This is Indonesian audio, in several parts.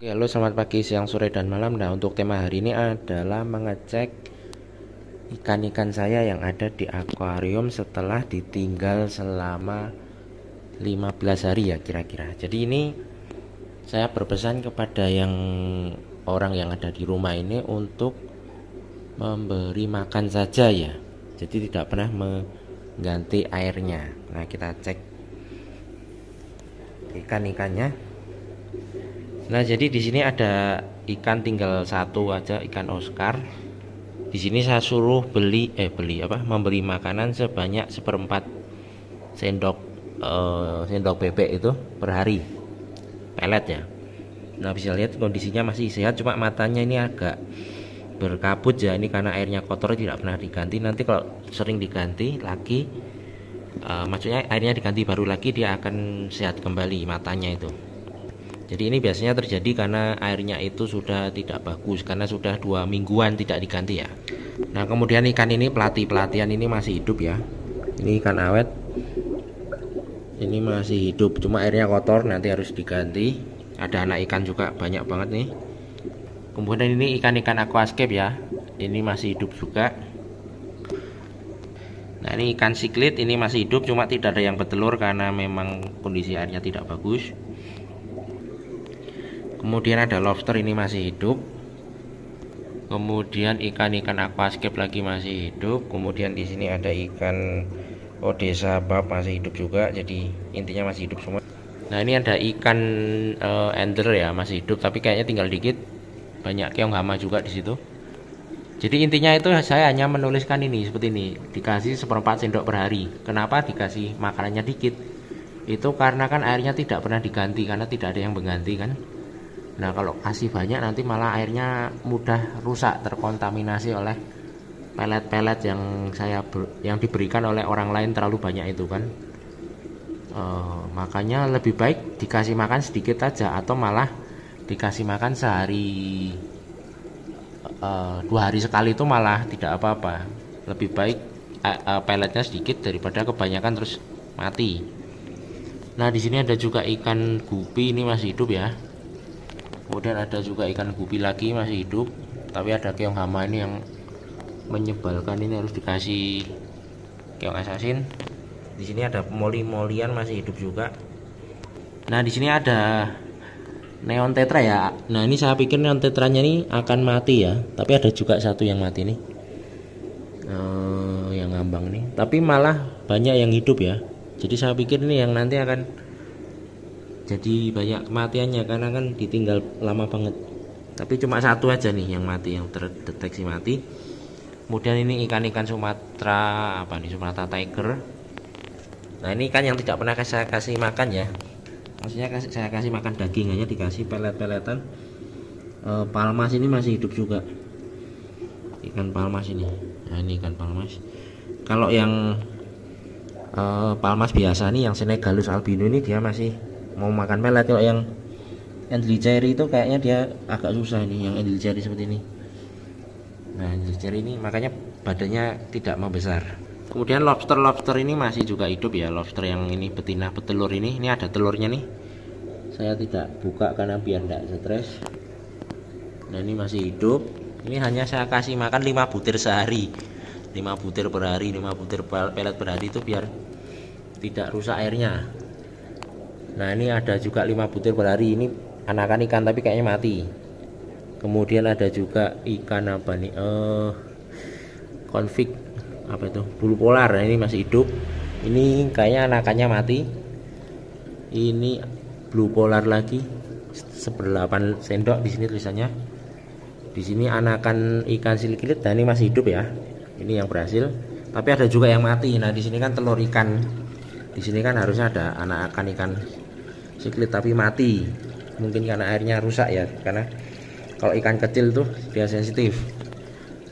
Oke, halo selamat pagi, siang, sore, dan malam. Nah, untuk tema hari ini adalah mengecek ikan-ikan saya yang ada di akuarium setelah ditinggal selama 15 hari ya kira-kira. Jadi ini saya berpesan kepada orang yang ada di rumah ini untuk memberi makan saja ya. Jadi tidak pernah mengganti airnya. Nah, kita cek ikan-ikannya. Nah, jadi di sini ada ikan tinggal satu aja, ikan Oscar. Di sini saya suruh memberi makanan sebanyak seperempat sendok bebek itu per hari, pelet ya. Nah, bisa lihat kondisinya masih sehat, cuma matanya ini agak berkabut ya. Ini karena airnya kotor, tidak pernah diganti. Nanti kalau sering diganti lagi, maksudnya airnya diganti baru lagi, dia akan sehat kembali matanya itu. Jadi ini biasanya terjadi karena airnya itu sudah tidak bagus, karena sudah 2 mingguan tidak diganti ya. Nah, kemudian ikan ini pelatihan ini masih hidup ya. Ini ikan awet, ini masih hidup, cuma airnya kotor, nanti harus diganti. Ada anak ikan juga banyak banget nih. Kemudian ini ikan-ikan aquascape ya, ini masih hidup juga. Nah, ini ikan siklit, ini masih hidup, cuma tidak ada yang bertelur karena memang kondisi airnya tidak bagus. Kemudian ada lobster, ini masih hidup. Kemudian ikan-ikan aquascape lagi masih hidup. Kemudian di sini ada ikan Odessa bab masih hidup juga. Jadi intinya masih hidup semua. Nah, ini ada ikan ender ya, masih hidup tapi kayaknya tinggal dikit. Banyak keong hama juga di situ. Jadi intinya itu saya hanya menuliskan ini seperti ini, dikasih seperempat sendok per hari. Kenapa dikasih makanannya dikit? Itu karena kan airnya tidak pernah diganti, karena tidak ada yang mengganti kan. Nah, kalau kasih banyak nanti malah airnya mudah rusak, terkontaminasi oleh pelet-pelet yang diberikan oleh orang lain terlalu banyak itu kan. Makanya lebih baik dikasih makan sedikit aja, atau malah dikasih makan sehari 2 hari sekali, itu malah tidak apa-apa. Lebih baik peletnya sedikit daripada kebanyakan terus mati. Nah, di sini ada juga ikan gupi, ini masih hidup ya. Kemudian ada juga ikan gupi lagi masih hidup, tapi ada keong hama ini yang menyebalkan, ini harus dikasih keong asasin. Di sini ada moli-molian masih hidup juga. Nah, di sini ada neon tetra ya. Nah, ini saya pikir neon tetranya ini akan mati ya, tapi ada juga satu yang mati nih, yang ngambang nih. Tapi malah banyak yang hidup ya. Jadi saya pikir ini yang nanti akan jadi banyak kematiannya karena kan ditinggal lama banget. Tapi cuma satu aja nih yang mati, yang terdeteksi mati. Kemudian ini ikan-ikan Sumatera, Sumatera Tiger. Nah, ini ikan yang tidak pernah saya kasih makan ya. Maksudnya saya kasih makan daging aja, dikasih pelet-peletan. Palmas ini masih hidup juga. Ikan palmas ini. Nah, ini ikan palmas. Kalau yang palmas biasa nih, yang Senegalus albino ini dia masih mau makan pelet. Kalau yang Endley cherry itu kayaknya dia agak susah nih, yang Endley cherry seperti ini. Nah, Endley cherry ini makanya badannya tidak membesar. Kemudian lobster ini masih juga hidup ya. Lobster yang ini betina petelur ini ada telurnya nih. Saya tidak buka karena biar tidak stres. Nah, ini masih hidup. Ini hanya saya kasih makan 5 butir sehari. 5 butir per hari, 5 butir pelet per hari, itu biar tidak rusak airnya. Nah, ini ada juga 5 butir per hari. Ini anakan ikan tapi kayaknya mati. Kemudian ada juga ikan apa nih? Konflik apa itu? Bulu polar. Nah, ini masih hidup. Ini kayaknya anakannya mati. Ini blue polar lagi. 1/8 sendok di sini tulisannya. Di sini anakan ikan siliklit. Nah, ini masih hidup ya. Ini yang berhasil. Tapi ada juga yang mati. Nah, di sini kan telur ikan. Di sini kan harusnya ada anakan ikan siklit tapi mati. Mungkin karena airnya rusak ya, karena kalau ikan kecil tuh dia sensitif.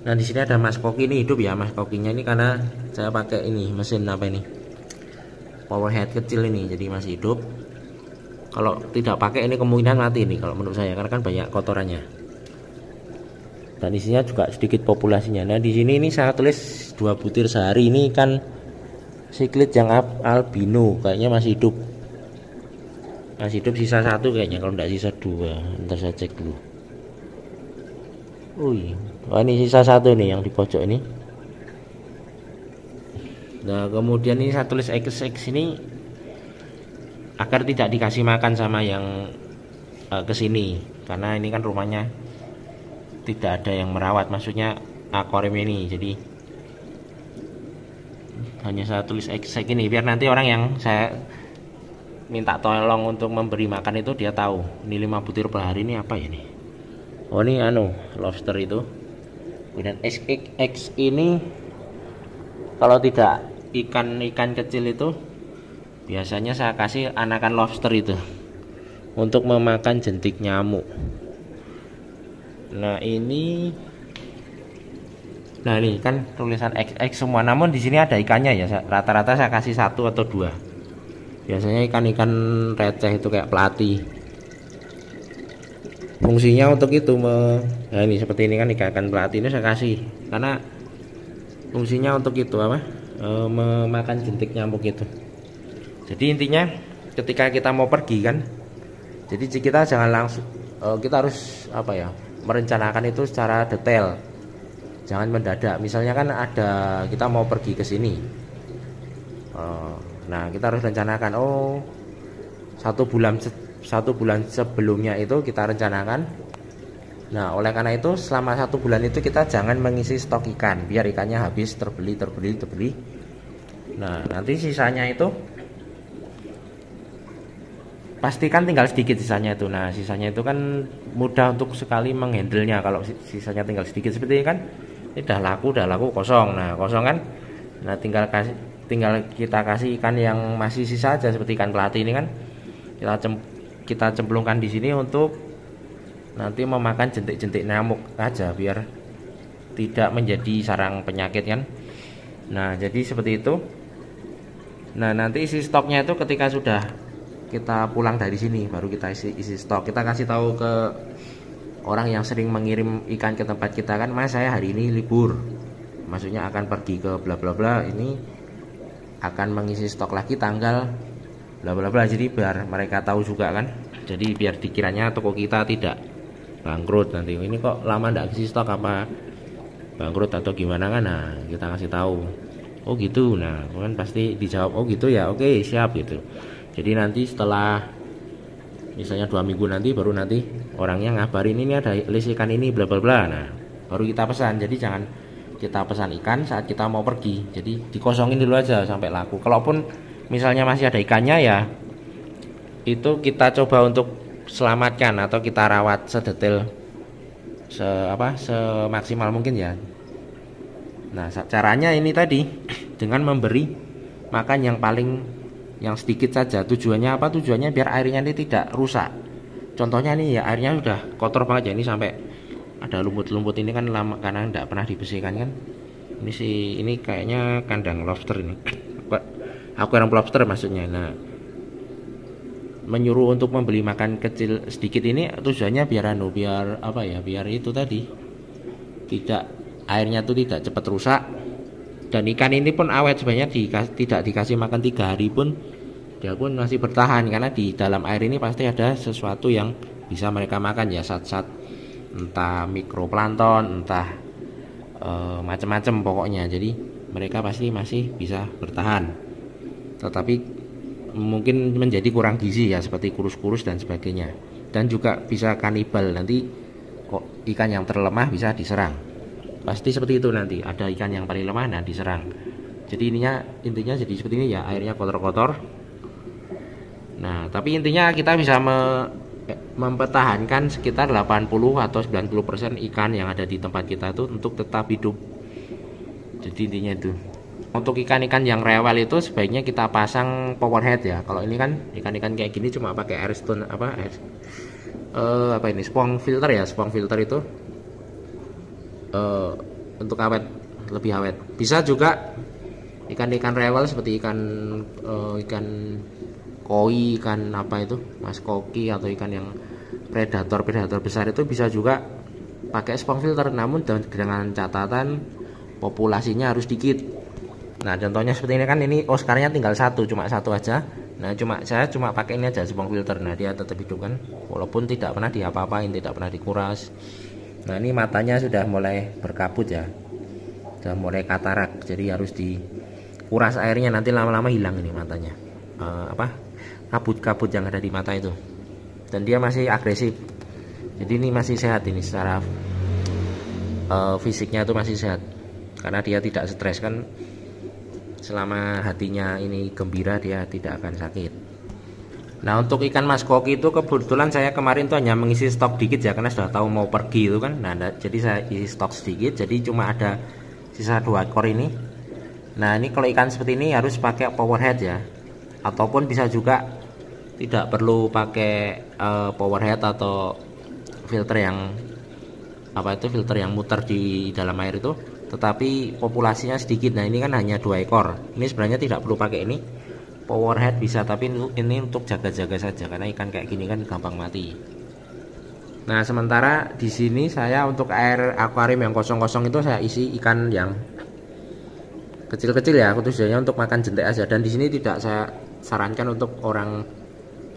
Nah, di sini ada mas koki, ini hidup ya. Mas kokinya ini karena saya pakai ini mesin power head kecil ini, jadi masih hidup. Kalau tidak pakai ini kemungkinan mati nih kalau menurut saya, karena kan banyak kotorannya. Dan isinya juga sedikit populasinya. Nah, di sini ini saya tulis 2 butir sehari. Ini kan siklit yang albino kayaknya masih hidup. Masih hidup sisa satu kayaknya, kalau tidak sisa dua. Ntar saya cek dulu. Wah, ini sisa satu nih yang di pojok ini. Nah kemudian ini saya tulis XX ini agar tidak dikasih makan sama yang kesini, karena ini kan rumahnya tidak ada yang merawat, maksudnya akuarium ini. Jadi hanya saya tulis XX ini biar nanti orang yang saya minta tolong untuk memberi makan itu dia tahu ini 5 butir per hari ini apa ya nih. Oh ini lobster itu. Kemudian XX ini kalau tidak ikan kecil itu biasanya saya kasih anakan lobster itu untuk memakan jentik nyamuk. Nah ini kan tulisan XX semua, namun di sini ada ikannya ya. Rata-rata saya kasih 1 atau 2. Biasanya ikan-ikan receh itu kayak pelati. Fungsinya untuk itu nah ini seperti ini kan ikan pelati ini saya kasih karena fungsinya untuk itu memakan jentik nyamuk itu. Jadi intinya ketika kita mau pergi kan, jadi kita jangan langsung kita harus merencanakan itu secara detail. Jangan mendadak. Misalnya kan kita mau pergi ke sini. Nah kita harus rencanakan. Satu bulan sebelumnya itu kita rencanakan. Nah oleh karena itu selama 1 bulan itu kita jangan mengisi stok ikan biar ikannya habis terbeli. Nah nanti sisanya itu pastikan tinggal sedikit sisanya itu. Nah sisanya itu kan mudah untuk sekali menghandlenya. Kalau sisanya tinggal sedikit seperti ini kan, ini udah laku kosong. Nah kosong kan, nah tinggal kita kasih ikan yang masih sisa aja, seperti ikan pelati ini kan kita cemplungkan di sini untuk nanti memakan jentik-jentik nyamuk aja biar tidak menjadi sarang penyakit kan. Nah jadi seperti itu. Nah nanti isi stoknya itu ketika sudah kita pulang dari sini baru kita isi stok. Kita kasih tahu ke orang yang sering mengirim ikan ke tempat kita kan, Mas saya hari ini libur, maksudnya akan pergi ke bla bla bla, ini akan mengisi stok lagi tanggal bla bla bla. Jadi biar mereka tahu juga kan, jadi biar dikiranya toko kita tidak bangkrut nanti. Ini kok lama nggak isi stok, apa bangkrut atau gimana kan. Nah kita kasih tahu, oh gitu. Nah kan pasti dijawab oh gitu ya, oke siap gitu. Jadi nanti setelah misalnya 2 minggu nanti baru nanti orangnya ngabarin ini ada list ikan ini bla bla bla. Nah baru kita pesan. Jadi jangan kita pesan ikan saat kita mau pergi, jadi dikosongin dulu aja sampai laku. Kalaupun misalnya masih ada ikannya ya itu kita coba untuk selamatkan atau kita rawat sedetail semaksimal mungkin ya. Nah caranya ini tadi dengan memberi makan yang sedikit saja. Tujuannya apa? Tujuannya biar airnya ini tidak rusak. Contohnya nih ya, airnya udah kotor banget ya, ini sampai ada lumut-lumut ini kan lama karena tidak pernah dibersihkan kan. Ini kayaknya kandang lobster ini. Akuarium lobster maksudnya. Nah, menyuruh untuk membeli makan kecil sedikit ini tujuannya biar itu tadi tidak, airnya itu tidak cepat rusak. Dan ikan ini pun awet, sebenarnya tidak dikasih makan 3 hari pun dia pun masih bertahan, karena di dalam air ini pasti ada sesuatu yang bisa mereka makan ya, zat-zat entah mikroplankton, entah macam-macam pokoknya. Jadi mereka pasti masih bisa bertahan, tetapi mungkin menjadi kurang gizi ya, seperti kurus-kurus dan sebagainya. Dan juga bisa kanibal, nanti kok ikan yang terlemah bisa diserang. Pasti seperti itu, nanti ada ikan yang paling lemah dan diserang. Jadi intinya jadi seperti ini ya, airnya kotor-kotor. Nah tapi intinya kita bisa mempertahankan sekitar 80 atau 90% ikan yang ada di tempat kita itu untuk tetap hidup. Jadi intinya itu. Untuk ikan-ikan yang rewel itu sebaiknya kita pasang power head ya. Kalau ini kan ikan-ikan kayak gini cuma pakai airstone spong filter ya. Spong filter itu untuk awet, lebih awet. Bisa juga ikan-ikan rewel seperti ikan koi, ikan mas koki, atau ikan yang predator besar itu bisa juga pakai spong filter, namun dengan catatan populasinya harus dikit. Nah contohnya seperti ini kan, ini Oscarnya tinggal cuma satu aja. Nah saya cuma pakai ini aja, Zipong filter. Nah dia tetap hidup kan, walaupun tidak pernah diapa-apain, tidak pernah dikuras. Nah ini matanya sudah mulai berkabut ya, sudah mulai katarak, jadi harus dikuras airnya, nanti lama-lama hilang ini matanya, kabut-kabut yang ada di mata itu. Dan dia masih agresif, jadi ini masih sehat ini secara fisiknya itu masih sehat, karena dia tidak stres kan. Selama hatinya ini gembira, dia tidak akan sakit. Nah untuk ikan mas koki itu kebetulan saya kemarin tuh hanya mengisi stok dikit ya, karena sudah tahu mau pergi itu kan. Nah jadi saya isi stok sedikit, jadi cuma ada sisa 2 ekor ini. Nah ini kalau ikan seperti ini harus pakai powerhead ya, ataupun bisa juga tidak perlu pakai powerhead atau filter yang filter yang muter di dalam air itu, tetapi populasinya sedikit. Nah ini kan hanya 2 ekor. Ini sebenarnya tidak perlu pakai ini powerhead, bisa, tapi ini untuk jaga-jaga saja, karena ikan kayak gini kan gampang mati. Nah sementara di sini saya untuk air akuarium yang kosong-kosong itu saya isi ikan yang kecil-kecil ya, tujuannya untuk makan jentik aja. Dan di sini tidak saya sarankan untuk orang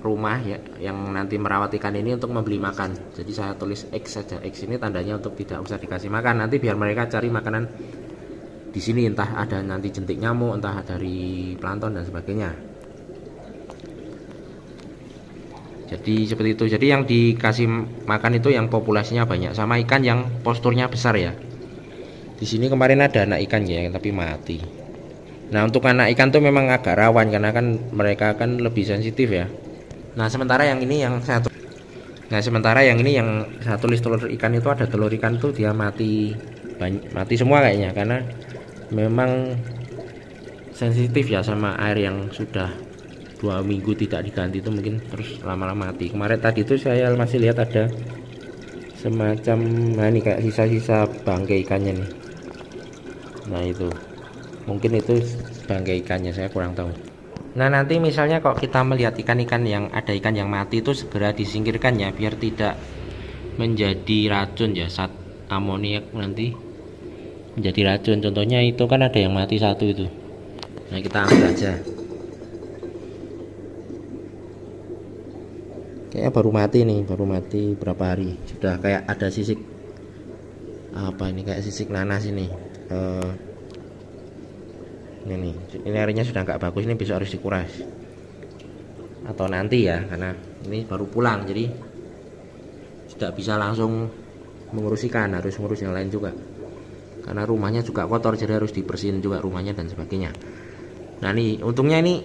rumah ya yang nanti merawat ikan ini untuk membeli makan. Jadi saya tulis X saja. X ini tandanya untuk tidak usah dikasih makan. Nanti biar mereka cari makanan di sini, entah ada nanti jentik nyamuk, entah dari plankton dan sebagainya. Jadi seperti itu. Jadi yang dikasih makan itu yang populasinya banyak, sama ikan yang posturnya besar ya. Di sini kemarin ada anak ikan ya, tapi mati. Nah untuk anak ikan tuh memang agak rawan, karena kan mereka kan lebih sensitif ya. Nah sementara yang ini yang saya tulis telur ikan itu, ada telur ikan tuh dia mati semua kayaknya, karena memang sensitif ya sama air yang sudah 2 minggu tidak diganti itu, mungkin terus lama-lama mati. Kemarin tadi itu saya masih lihat ada semacam ini kayak sisa-sisa bangkai ikannya nih. Nah itu mungkin itu bangkai ikannya, saya kurang tahu. Nah nanti misalnya kalau kita melihat ikan-ikan yang ada ikan yang mati itu segera disingkirkan ya, biar tidak menjadi racun ya, zat amoniak nanti menjadi racun. Contohnya itu kan ada yang mati satu itu. Nah kita ambil aja, kayaknya baru mati berapa hari, sudah kayak ada sisik kayak sisik nanas ini. Ini airnya sudah nggak bagus, ini besok harus dikuras atau nanti ya, karena ini baru pulang, jadi tidak bisa langsung mengurus ikan, harus ngurus yang lain juga, karena rumahnya juga kotor, jadi harus dibersihin juga rumahnya dan sebagainya. Nah ini untungnya ini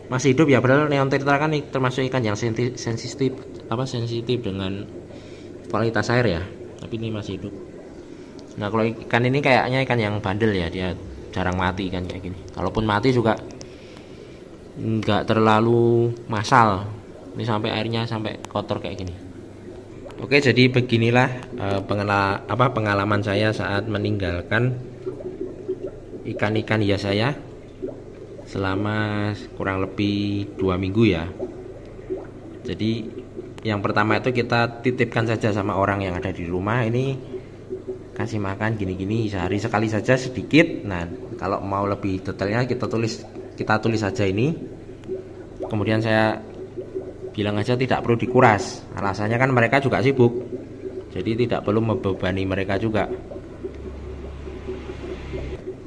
masih hidup ya, padahal neon tetra kan termasuk ikan yang sensitif dengan kualitas air ya, tapi ini masih hidup. Nah kalau ikan ini kayaknya ikan yang bandel ya, dia jarang mati kan kayak gini. Kalaupun mati juga nggak terlalu massal. Ini sampai airnya sampai kotor kayak gini. Oke, jadi beginilah pengalaman saya saat meninggalkan ikan-ikan hias saya selama kurang lebih 2 minggu ya. Jadi yang pertama itu kita titipkan saja sama orang yang ada di rumah, ini kasih makan gini-gini sehari sekali saja sedikit. Nah kalau mau lebih detailnya kita tulis saja ini. Kemudian saya bilang aja tidak perlu dikuras, alasannya kan mereka juga sibuk, jadi tidak perlu membebani mereka juga,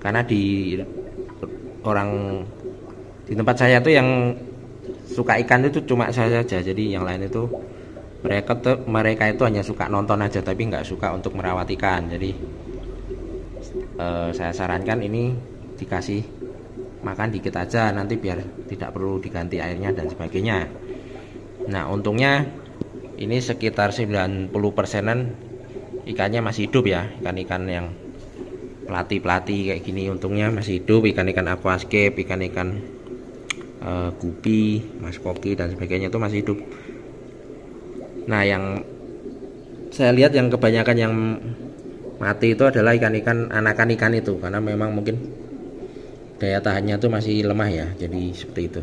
karena di tempat saya tuh yang suka ikan itu cuma saya saja. Jadi yang lain itu mereka itu hanya suka nonton aja, tapi nggak suka untuk merawat ikan. Jadi saya sarankan ini dikasih makan dikit aja, nanti biar tidak perlu diganti airnya dan sebagainya. Nah untungnya ini sekitar 90%-an ikannya masih hidup ya, ikan-ikan yang pelati kayak gini untungnya masih hidup. Ikan-ikan aquascape, ikan-ikan gupi, mas koki dan sebagainya itu masih hidup. Nah yang saya lihat yang kebanyakan yang mati itu adalah ikan-ikan anakan ikan itu, karena memang mungkin daya tahannya itu masih lemah ya, jadi seperti itu.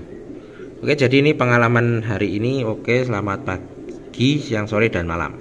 Oke, jadi ini pengalaman hari ini. Oke, selamat pagi, siang, sore, dan malam.